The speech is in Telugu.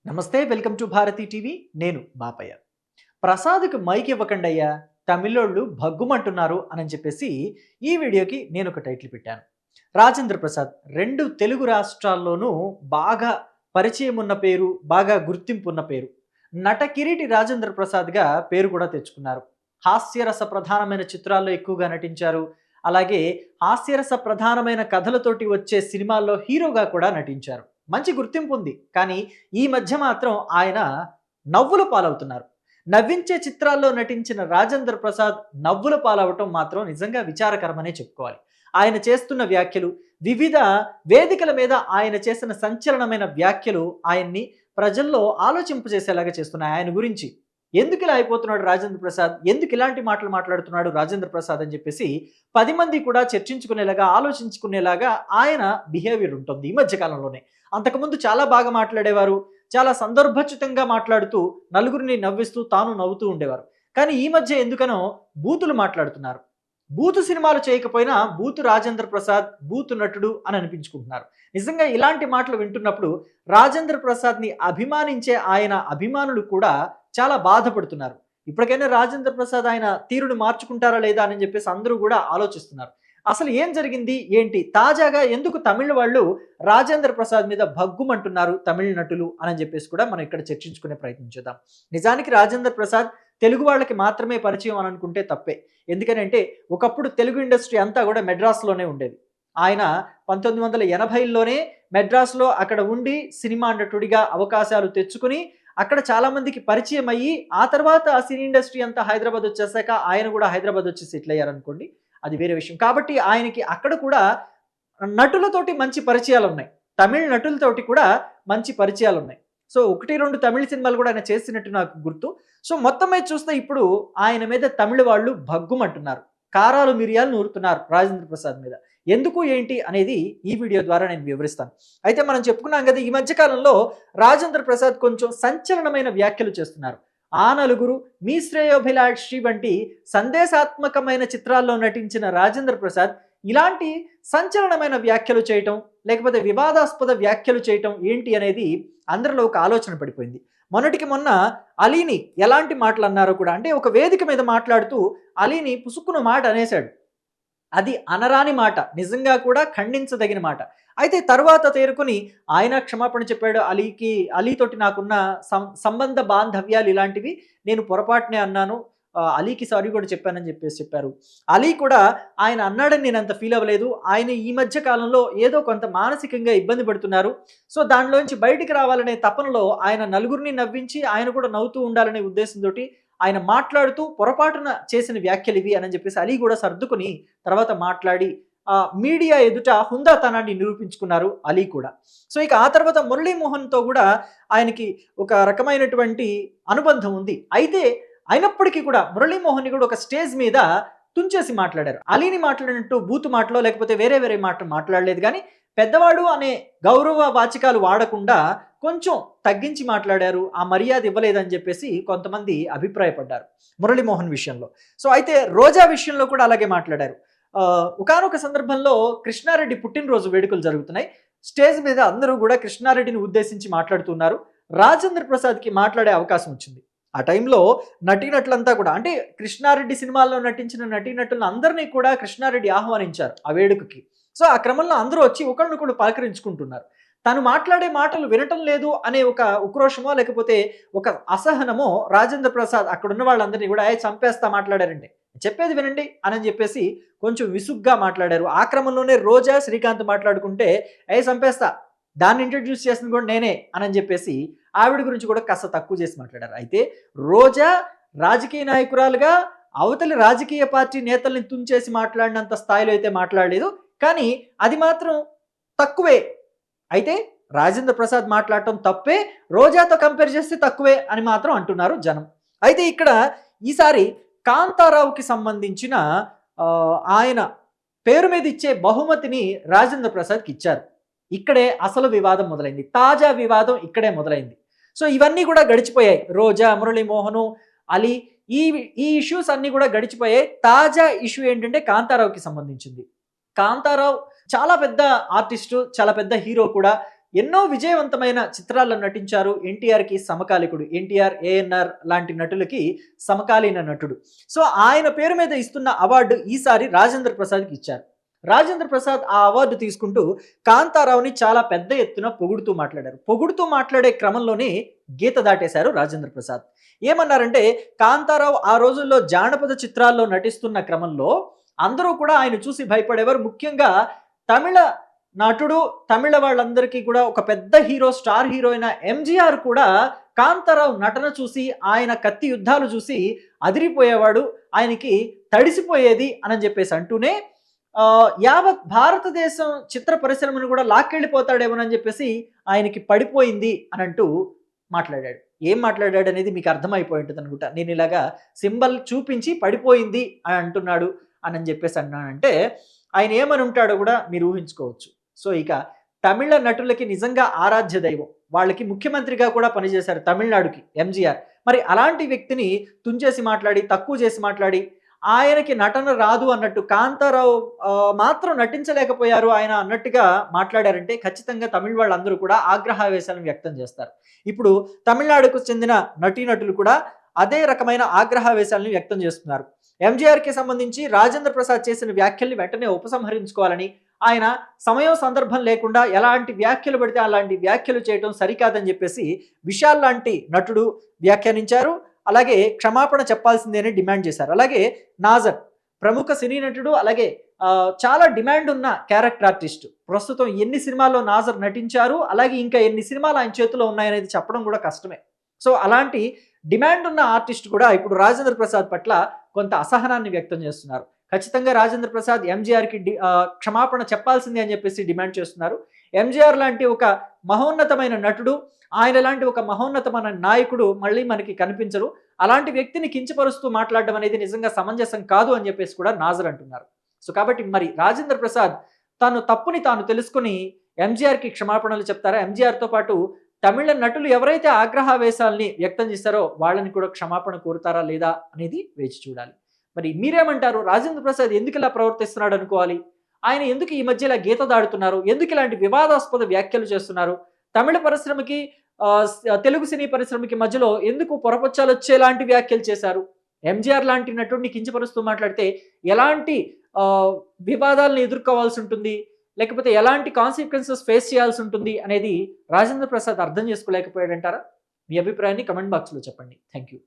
నమస్తే వెల్కమ్ టు భారతి టీవీ. నేను బాపయ్య. ప్రసాద్‌కి మైక్ ఇవ్వకండయ్యా, తమిళోళ్ళు భగ్గుమంటున్నారు అని చెప్పేసి ఈ వీడియోకి నేను ఒక టైటిల్ పెట్టాను. రాజేంద్ర ప్రసాద్ 2 తెలుగు రాష్ట్రాల్లోనూ బాగా పరిచయం ఉన్న పేరు, బాగా గుర్తింపు ఉన్న పేరు. నట కిరీటి రాజేంద్ర ప్రసాద్‌గా పేరు కూడా తెచ్చుకున్నారు. హాస్యరస ప్రధానమైన చిత్రాల్లో ఎక్కువగా నటించారు. అలాగే హాస్యరస ప్రధానమైన కథలతోటి వచ్చే సినిమాల్లో హీరోగా కూడా నటించారు. మంచి గుర్తింపు ఉంది. కానీ ఈ మధ్య మాత్రం ఆయన నవ్వుల పాలవుతున్నారు. నవ్వించే చిత్రాల్లో నటించిన రాజేంద్ర ప్రసాద్ నవ్వుల పాలవటం మాత్రం నిజంగా విచారకరమనే చెప్పుకోవాలి. ఆయన చేస్తున్న వ్యాఖ్యలు, వివిధ వేదికల మీద ఆయన చేసిన సంచలనమైన వ్యాఖ్యలు ఆయన్ని ప్రజల్లో ఆలోచింపజేసేలాగా చేస్తున్నాయి. ఆయన గురించి ఎందుకు ఇలా అయిపోతున్నాడు రాజేంద్ర ప్రసాద్, ఎందుకు ఇలాంటి మాటలు మాట్లాడుతున్నాడు రాజేంద్ర ప్రసాద్ అని చెప్పేసి 10 మంది కూడా చర్చించుకునేలాగా, ఆలోచించుకునేలాగా ఆయన బిహేవియర్ ఉంటుంది ఈ మధ్య కాలంలోనే. అంతకుముందు చాలా బాగా మాట్లాడేవారు. చాలా సందర్భోచితంగా మాట్లాడుతూ నలుగురిని నవ్విస్తూ తాను నవ్వుతూ ఉండేవారు. కానీ ఈ మధ్య ఎందుకనో బూతులు మాట్లాడుతున్నారు. బూతు సినిమాలు చేయకపోయినా బూతు రాజేంద్ర ప్రసాద్ బూతు నటుడు అని అనిపించుకుంటున్నారు. నిజంగా ఇలాంటి మాటలు వింటున్నప్పుడు రాజేంద్ర ప్రసాద్‌ని అభిమానించే ఆయన అభిమానులు కూడా చాలా బాధపడుతున్నారు. ఇప్పటికైనా రాజేంద్ర ప్రసాద్ ఆయన తీరును మార్చుకుంటారా లేదా అని చెప్పేసి అందరూ కూడా ఆలోచిస్తున్నారు. అసలు ఏం జరిగింది? ఏంటి? తాజాగా ఎందుకు తమిళ్ వాళ్ళు రాజేంద్ర ప్రసాద్ మీద భగ్గుమంటున్నారు తమిళ నటులు అని చెప్పేసి కూడా మనం ఇక్కడ చర్చించుకునే ప్రయత్నం చేద్దాం. నిజానికి రాజేంద్ర ప్రసాద్ తెలుగు వాళ్ళకి మాత్రమే పరిచయం అని అనుకుంటే తప్పే. ఎందుకనంటే ఒకప్పుడు తెలుగు ఇండస్ట్రీ అంతా కూడా మెడ్రాస్‌లోనే ఉండేది. ఆయన 1980ల్లోనే మెడ్రాస్‌లో అక్కడ ఉండి సినిమా నటుడిగా అవకాశాలు తెచ్చుకొని అక్కడ చాలా మందికి పరిచయం అయ్యి ఆ తర్వాత ఆ సినీ ఇండస్ట్రీ అంతా హైదరాబాద్ వచ్చేసాక ఆయన కూడా హైదరాబాద్ వచ్చి సెటిల్ అయ్యారనుకోండి. అది వేరే విషయం. కాబట్టి ఆయనకి అక్కడ కూడా నటులతోటి మంచి పరిచయాలున్నాయి. తమిళ్ నటులతోటి కూడా మంచి పరిచయాలున్నాయి. సో 1, 2 తమిళ్ సినిమాలు కూడా ఆయన చేసినట్టు నాకు గుర్తు. సో మొత్తం మీద చూస్తే ఇప్పుడు ఆయన మీద తమిళ్ వాళ్ళు భగ్గుమంటున్నారు. కారాలు, మిరియాలు నూరుతున్నారు రాజేంద్ర ప్రసాద్ మీద. ఎందుకు ఏంటి అనేది ఈ వీడియో ద్వారా నేను వివరిస్తాను. అయితే మనం చెప్పుకున్నాం కదా, ఈ మధ్య కాలంలో రాజేంద్ర ప్రసాద్ కొంచెం సంచలనమైన వ్యాఖ్యలు చేస్తున్నారు. ఆ నలుగురు, మీ శ్రేయోభిలాషి వంటి సందేశాత్మకమైన చిత్రాల్లో నటించిన రాజేంద్ర ప్రసాద్ ఇలాంటి సంచలనమైన వ్యాఖ్యలు చేయటం, లేకపోతే వివాదాస్పద వ్యాఖ్యలు చేయటం ఏంటి అనేది అందరిలో ఒక ఆలోచన పడిపోయింది. మొన్నటికి మొన్న అలీని ఎలాంటి మాటలు అన్నారో కూడా, అంటే ఒక వేదిక మీద మాట్లాడుతూ అలీని పుసుక్కున మాట అనేశాడు. అది అనరాని మాట. నిజంగా కూడా ఖండించదగిన మాట. అయితే తర్వాత తేరుకొని ఆయన క్షమాపణ చెప్పాడు. అలీతోటి నాకున్న సంబంధ బాంధవ్యాలు ఇలాంటివి. నేను పొరపాటునే అన్నాను. అలీకి సారీ కూడా చెప్పానని చెప్పారు. అలీ కూడా ఆయన అన్నాడని నేనంత ఫీల్ అవ్వలేదు. ఆయన ఈ మధ్య కాలంలో ఏదో కొంత మానసికంగా ఇబ్బంది పడుతున్నారు. సో దానిలోంచి బయటికి రావాలనే తపనలో ఆయన నలుగురిని నవ్వించి ఆయన కూడా నవ్వుతూ ఉండాలనే ఉద్దేశంతోటి ఆయన మాట్లాడుతూ పొరపాటున చేసిన వ్యాఖ్యలు ఇవి అని చెప్పేసి అలీ కూడా సర్దుకుని తర్వాత మాట్లాడి మీడియా ఎదుట హుందాతనాన్ని నిరూపించుకున్నారు అలీ కూడా. సో ఇక ఆ తర్వాత మురళీమోహన్‌తో కూడా ఆయనకి ఒక రకమైనటువంటి అనుబంధం ఉంది. అయితే అయినప్పటికీ కూడా మురళీమోహన్‌ని కూడా ఒక స్టేజ్ మీద తుంచేసి మాట్లాడారు. అలీని మాట్లాడినట్టు బూతు మాటలో లేకపోతే వేరే వేరే మాటలు మాట్లాడలేదు గానీ, పెద్దవాడు అనే గౌరవ వాచకాలు వాడకుండా కొంచెం తగ్గించి మాట్లాడారు. ఆ మర్యాద ఇవ్వలేదని చెప్పేసి కొంతమంది అభిప్రాయపడ్డారు మురళీమోహన్ విషయంలో. సో అయితే రోజా విషయంలో కూడా అలాగే మాట్లాడారు. ఒకానొక సందర్భంలో కృష్ణారెడ్డి పుట్టినరోజు వేడుకలు జరుగుతున్నాయి. స్టేజ్ మీద అందరూ కూడా కృష్ణారెడ్డిని ఉద్దేశించి మాట్లాడుతున్నారు. రాజేంద్ర ప్రసాద్‌కి మాట్లాడే అవకాశం వచ్చింది. ఆ టైంలో నటీనటులంతా కూడా, అంటే కృష్ణారెడ్డి సినిమాల్లో నటించిన నటీనటులను అందరినీ కూడా కృష్ణారెడ్డి ఆహ్వానించారు ఆ వేడుకకి. సో ఆ క్రమంలో అందరూ వచ్చి ఒకళ్ళనొకళ్ళు పలకరించుకుంటున్నారు. తను మాట్లాడే మాటలు వినటం లేదు అనే ఒక ఉక్రోషమో లేకపోతే ఒక అసహనమో రాజేంద్ర ప్రసాద్ అక్కడున్న వాళ్ళందరినీ కూడా చంపేస్తా మాట్లాడారంటే చెప్పేది వినండి అని చెప్పేసి కొంచెం విసుగ్గా మాట్లాడారు. ఆ క్రమంలోనే రోజా, శ్రీకాంత్ మాట్లాడుకుంటే చంపేస్తా, దాన్ని ఇంట్రడ్యూస్ చేసింది కూడా నేనే అని చెప్పేసి ఆవిడ గురించి కూడా కాస్త తక్కువ చేసి మాట్లాడారు. అయితే రోజా రాజకీయ నాయకురాలుగా అవతలి రాజకీయ పార్టీ నేతల్ని తుంచేసి మాట్లాడినంత స్థాయిలో అయితే మాట్లాడలేదు. కానీ అది మాత్రం తక్కువే. అయితే రాజేంద్ర ప్రసాద్ మాట్లాడటం తప్పే, రోజాతో కంపేర్ చేస్తే తక్కువే అని మాత్రం అంటున్నారు జనం. అయితే ఇక్కడ ఈసారి కాంతారావుకి సంబంధించిన ఆయన పేరు మీద ఇచ్చే బహుమతిని రాజేంద్ర ప్రసాద్‌కి ఇచ్చారు. ఇక్కడే అసలు వివాదం మొదలైంది. తాజా వివాదం ఇక్కడే మొదలైంది. సో ఇవన్నీ కూడా గడిచిపోయాయి. రోజా, మురళీమోహను, అలీ ఈ ఇష్యూస్ అన్నీ కూడా గడిచిపోయాయి. తాజా ఇష్యూ ఏంటంటే కాంతారావుకి సంబంధించింది. కాంతారావు చాలా పెద్ద ఆర్టిస్టు, చాలా పెద్ద హీరో కూడా. ఎన్నో విజయవంతమైన చిత్రాల్లో నటించారు. ఎన్టీఆర్‌కి సమకాలికుడు. ఎన్టీఆర్, ఏఎన్ఆర్ లాంటి నటులకి సమకాలీన నటుడు. సో, ఆయన పేరు మీద ఇస్తున్న అవార్డు ఈసారి రాజేంద్ర ప్రసాద్‌కి ఇచ్చారు. రాజేంద్ర ప్రసాద్ ఆ అవార్డు తీసుకుంటూ కాంతారావుని చాలా పెద్ద ఎత్తున పొగుడుతూ మాట్లాడారు. పొగుడుతూ మాట్లాడే క్రమంలోనే గీత దాటేశారు రాజేంద్ర ప్రసాద్. ఏమన్నారంటే, కాంతారావు ఆ రోజుల్లో జానపద చిత్రాల్లో నటిస్తున్న క్రమంలో అందరూ కూడా ఆయన చూసి భయపడేవారు. ముఖ్యంగా తమిళ నటుడు, తమిళ వాళ్ళందరికీ కూడా ఒక పెద్ద హీరో, స్టార్ హీరో అయిన ఎంజీఆర్ కూడా కాంతారావు నటన చూసి, ఆయన కత్తి యుద్ధాలు చూసి అదిరిపోయేవాడు. ఆయనకి తడిసిపోయేది అని చెప్పేసి అంటూనే యావత్ భారతదేశం చిత్ర పరిశ్రమను కూడా లాక్కెళ్ళిపోతాడేమోనని చెప్పేసి ఆయనకి పడిపోయింది అని అంటూ మాట్లాడాడు. ఏం మాట్లాడాడు అనేది మీకు అర్థమైపోయి ఉంటుంది అనుకుంటా. నేను ఇలాగా సింబల్ చూపించి పడిపోయింది అని అంటున్నాడు అని చెప్పేసి అన్నానంటే ఆయన ఏమని ఉంటాడో కూడా మీరు ఊహించుకోవచ్చు. సో, ఇక తమిళ నటులకి నిజంగా ఆరాధ్య దైవం. వాళ్ళకి ముఖ్యమంత్రిగా కూడా పనిచేశారు తమిళనాడుకి ఎంజీఆర్. మరి అలాంటి వ్యక్తిని తుంచేసి మాట్లాడి, తక్కువ చేసి మాట్లాడి, ఆయనకి నటన రాదు అన్నట్టు, కాంతారావు మాత్రం నటించలేకపోయారు ఆయన అన్నట్టుగా మాట్లాడారంటే ఖచ్చితంగా తమిళ వాళ్ళందరూ కూడా ఆగ్రహావేశాలను వ్యక్తం చేస్తారు. ఇప్పుడు తమిళనాడుకు చెందిన నటీనటులు కూడా అదే రకమైన ఆగ్రహావేశాలను వ్యక్తం చేస్తున్నారు. ఎంజీఆర్కి సంబంధించి రాజేంద్ర ప్రసాద్ చేసిన వ్యాఖ్యల్ని వెంటనే ఉపసంహరించుకోవాలని, ఆయన సమయం సందర్భం లేకుండా ఎలాంటి వ్యాఖ్యలు పడితే అలాంటి వ్యాఖ్యలు చేయడం సరికాదని చెప్పేసి విశాల్ లాంటి నటుడు వ్యాఖ్యానించారు. అలాగే క్షమాపణ చెప్పాల్సిందేనే డిమాండ్ చేశారు. అలాగే నాజర్ ప్రముఖ సినీ నటుడు, అలాగే చాలా డిమాండ్ ఉన్న క్యారెక్టర్ ఆర్టిస్ట్. ప్రస్తుతం ఎన్ని సినిమాల్లో నాజర్ నటించారు, అలాగే ఇంకా ఎన్ని సినిమాలు ఆయన చేతిలో ఉన్నాయనేది చెప్పడం కూడా కష్టమే. సో, అలాంటి డిమాండ్ ఉన్న ఆర్టిస్ట్ కూడా ఇప్పుడు రాజేంద్ర ప్రసాద్ పట్ల కొంత అసహనాన్ని వ్యక్తం చేస్తున్నారు. ఖచ్చితంగా రాజేంద్ర ప్రసాద్ ఎంజీఆర్కి క్షమాపణ చెప్పాల్సిందే అని చెప్పేసి డిమాండ్ చేస్తున్నారు. ఎంజీఆర్ లాంటి ఒక మహోన్నతమైన నటుడు, ఆయన లాంటి ఒక మహోన్నతమైన నాయకుడు మళ్ళీ మనకి కనిపించరు. అలాంటి వ్యక్తిని కించపరుస్తూ మాట్లాడడం అనేది నిజంగా సమంజసం కాదు అని చెప్పేసి కూడా నాజర్ అంటున్నారు. సో, కాబట్టి మరి రాజేంద్ర ప్రసాద్ తాను తప్పుని తాను తెలుసుకుని ఎంజీఆర్కి క్షమాపణలు చెప్తారా? ఎంజీఆర్తో పాటు తమిళ నటులు ఎవరైతే ఆగ్రహావేశాలని వ్యక్తం చేశారో వాళ్ళని కూడా క్షమాపణ కోరుతారా లేదా అనేది వేచి చూడాలి. మరి మీరేమంటారు? రాజేంద్ర ప్రసాద్ ఎందుకు ఇలా ప్రవర్తిస్తున్నాడు అనుకోవాలి? ఆయన ఎందుకు ఈ మధ్య ఇలా గీత దాడుతున్నారు? ఎందుకు ఇలాంటి వివాదాస్పద వ్యాఖ్యలు చేస్తున్నారు? తమిళ పరిశ్రమకి తెలుగు సినీ పరిశ్రమకి మధ్యలో ఎందుకు పొరపచ్చాలు వచ్చేలాంటి వ్యాఖ్యలు చేశారు? ఎంజీఆర్ లాంటి నటుడిని కించపరుస్తూ మాట్లాడితే ఎలాంటి వివాదాలను ఎదుర్కోవాల్సి ఉంటుంది, లేకపోతే ఎలాంటి కాన్సిక్వెన్సెస్ ఫేస్ చేయాల్సి ఉంటుంది అనేది రాజేంద్ర ప్రసాద్ అర్థం చేసుకోలేకపోయాడంటారా? మీ అభిప్రాయాన్ని కమెంట్ బాక్స్లో చెప్పండి. Thank you.